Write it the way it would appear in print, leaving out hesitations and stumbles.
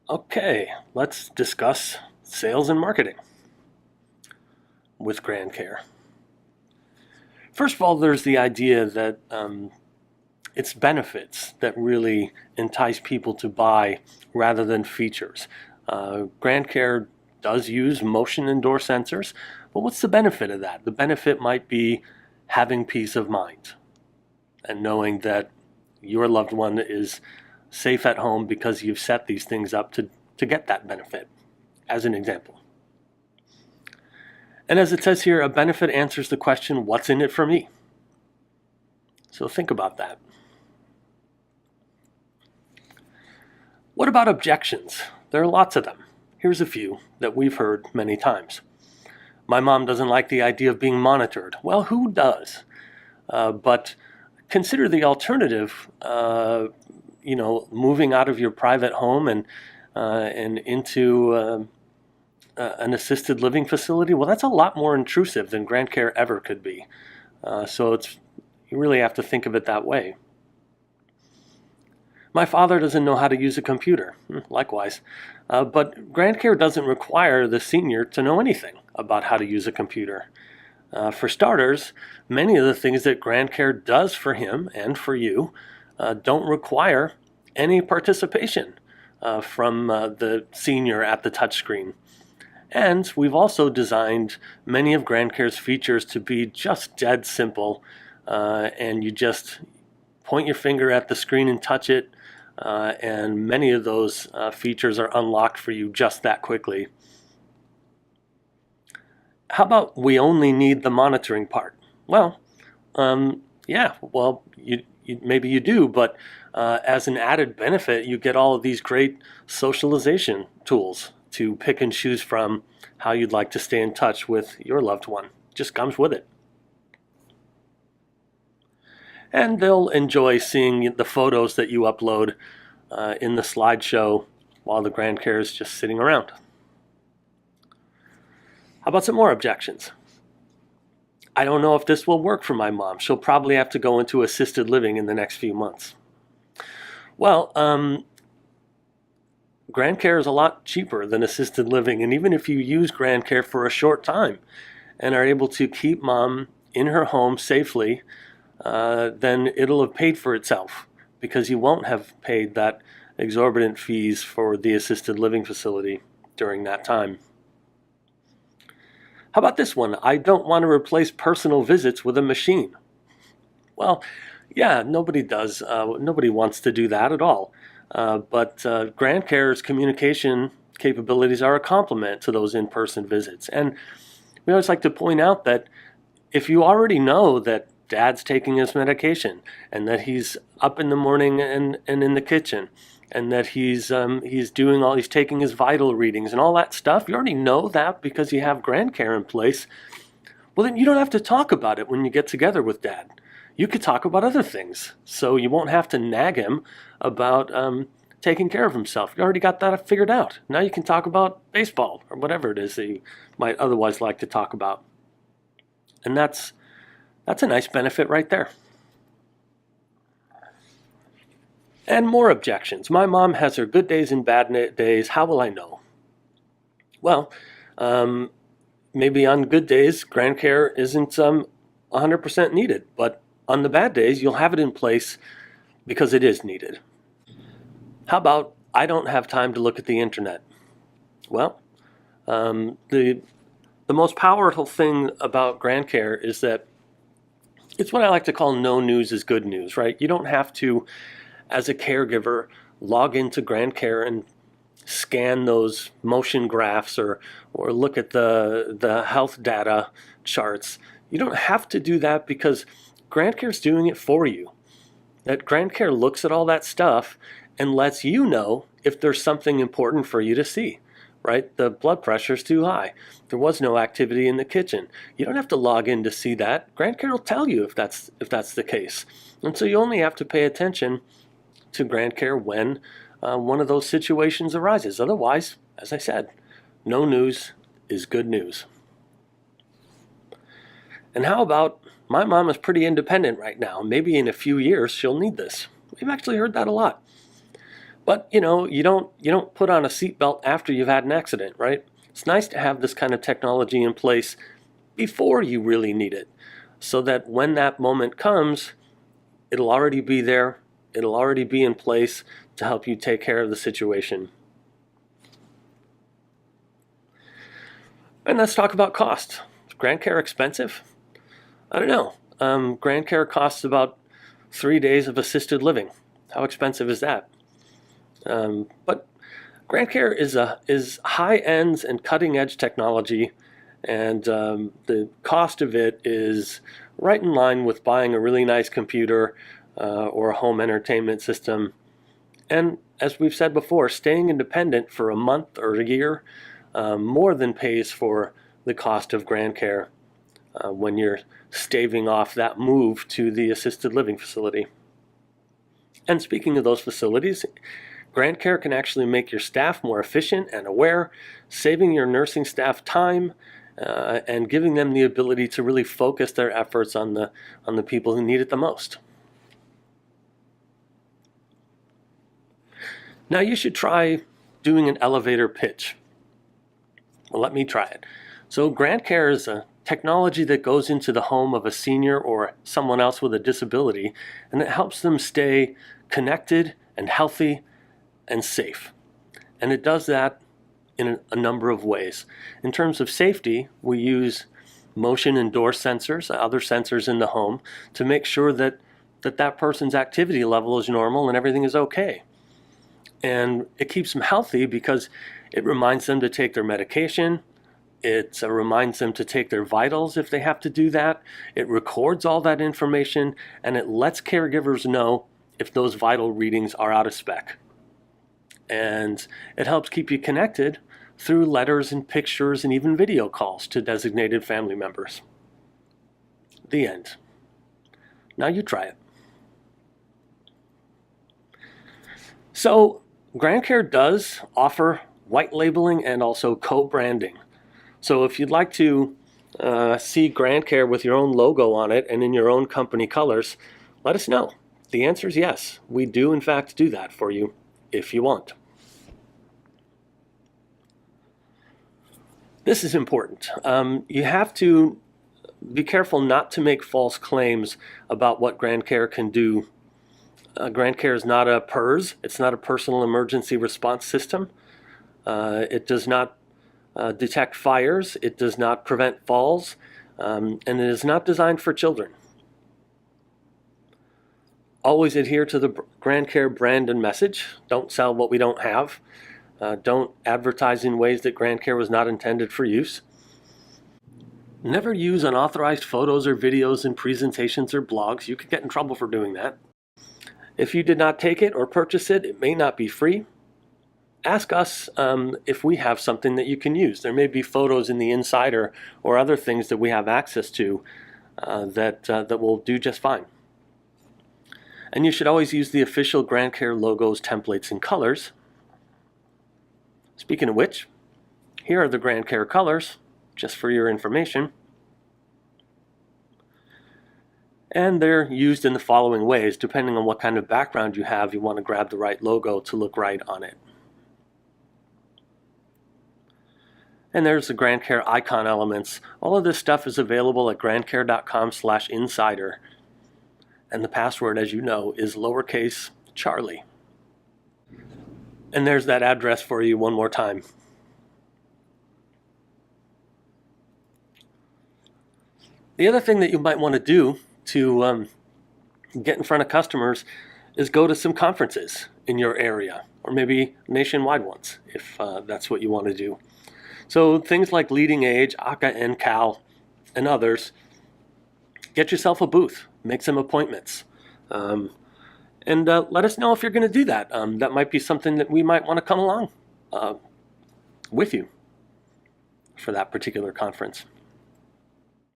Okay, let's discuss sales and marketing with GrandCare. First of all, there's the idea that it's benefits that really entice people to buy rather than features. GrandCare does use motion and door sensors, but what's the benefit of that? The benefit might be having peace of mind and knowing that your loved one is safe at home because you've set these things up to get that benefit, as an example. And as it says here, a benefit answers the question, what's in it for me? So think about that. What about objections? There are lots of them. Here's a few that we've heard many times. My mom doesn't like the idea of being monitored. Well, who does? But consider the alternative, moving out of your private home and into an assisted living facility. Well, that's a lot more intrusive than GrandCare ever could be. So you really have to think of it that way. My father doesn't know how to use a computer. Likewise. But GrandCare doesn't require the senior to know anything about how to use a computer. For starters, many of the things that GrandCare does for him and for you don't require any participation from the senior at the touchscreen. And we've also designed many of GrandCare's features to be just dead simple, and you just point your finger at the screen and touch it, and many of those features are unlocked for you just that quickly. How about we only need the monitoring part? Well, maybe you do, but as an added benefit, you get all of these great socialization tools to pick and choose from how you'd like to stay in touch with your loved one. Just comes with it. And they'll enjoy seeing the photos that you upload in the slideshow while the GrandCare is just sitting around. How about some more objections? I don't know if this will work for my mom. She'll probably have to go into assisted living in the next few months. Well, GrandCare is a lot cheaper than assisted living, and even if you use GrandCare for a short time and are able to keep mom in her home safely, then it'll have paid for itself because you won't have paid that exorbitant fees for the assisted living facility during that time. How about this one? I don't want to replace personal visits with a machine. Well, yeah, nobody does. Nobody wants to do that at all. But GrandCare's communication capabilities are a complement to those in-person visits. And we always like to point out that if you already know that Dad's taking his medication and that he's up in the morning and in the kitchen and that he's taking his vital readings and all that stuff, you already know that because you have GrandCare in place. Well, then you don't have to talk about it when you get together with Dad. You could talk about other things, so you won't have to nag him about taking care of himself. You already got that figured out. Now you can talk about baseball or whatever it is that you might otherwise like to talk about. And that's a nice benefit right there. And more objections. My mom has her good days and bad days. How will I know? Well, maybe on good days, GrandCare isn't 100% needed, but on the bad days, you'll have it in place because it is needed. How about, I don't have time to look at the internet? Well, the most powerful thing about GrandCare is that it's what I like to call no news is good news, right? You don't have to, as a caregiver, log into GrandCare and scan those motion graphs or look at the health data charts. You don't have to do that because GrandCare's doing it for you. That GrandCare looks at all that stuff and lets you know if there's something important for you to see, right? The blood pressure's too high. There was no activity in the kitchen. You don't have to log in to see that. GrandCare will tell you if that's the case. And so you only have to pay attention to GrandCare when one of those situations arises. Otherwise, as I said, no news is good news. And how about, my mom is pretty independent right now. Maybe in a few years she'll need this. We've actually heard that a lot. But you don't put on a seatbelt after you've had an accident, right? It's nice to have this kind of technology in place before you really need it, so that when that moment comes, it'll already be there. It'll already be in place to help you take care of the situation. And let's talk about cost. Is GrandCare expensive? I don't know. GrandCare costs about 3 days of assisted living. How expensive is that? But GrandCare is high ends and cutting edge technology, and the cost of it is right in line with buying a really nice computer or a home entertainment system. And as we've said before, staying independent for a month or a year more than pays for the cost of GrandCare when you're staving off that move to the assisted living facility. And speaking of those facilities, GrandCare can actually make your staff more efficient and aware, saving your nursing staff time and giving them the ability to really focus their efforts on the people who need it the most. Now you should try doing an elevator pitch. Well, let me try it. So GrandCare is a technology that goes into the home of a senior or someone else with a disability, and it helps them stay connected and healthy and safe. And it does that in a number of ways. In terms of safety, we use motion and door sensors, other sensors in the home, to make sure that person's activity level is normal and everything is okay. And it keeps them healthy because it reminds them to take their medication. It reminds them to take their vitals if they have to do that. It records all that information, and it lets caregivers know if those vital readings are out of spec. And it helps keep you connected through letters and pictures and even video calls to designated family members. The end. Now you try it. So GrandCare does offer white labeling and also co-branding. So if you'd like to see GrandCare with your own logo on it and in your own company colors, let us know. The answer is yes. We do in fact do that for you if you want. This is important. You have to be careful not to make false claims about what GrandCare can do. GrandCare is not a PERS. It's not a personal emergency response system. It does not detect fires. It does not prevent falls. And it is not designed for children. Always adhere to the GrandCare brand and message. Don't sell what we don't have. Don't advertise in ways that GrandCare was not intended for use. Never use unauthorized photos or videos in presentations or blogs. You could get in trouble for doing that. If you did not take it or purchase it, it may not be free. Ask us if we have something that you can use. There may be photos in the insider or other things that we have access to that will do just fine. And you should always use the official GrandCare logos, templates, and colors. Speaking of which, here are the GrandCare colors, just for your information. And they're used in the following ways. Depending on what kind of background you have, you want to grab the right logo to look right on it. And there's the GrandCare icon elements. All of this stuff is available at grandcare.com/insider. And the password, as you know, is lowercase Charlie. And there's that address for you one more time. The other thing that you might want to do to get in front of customers is go to some conferences in your area, or maybe nationwide ones, if that's what you want to do. So things like Leading Age, ACA, NCAL, and others, get yourself a booth, make some appointments. And let us know if you're going to do that. That might be something that we might want to come along with you for that particular conference.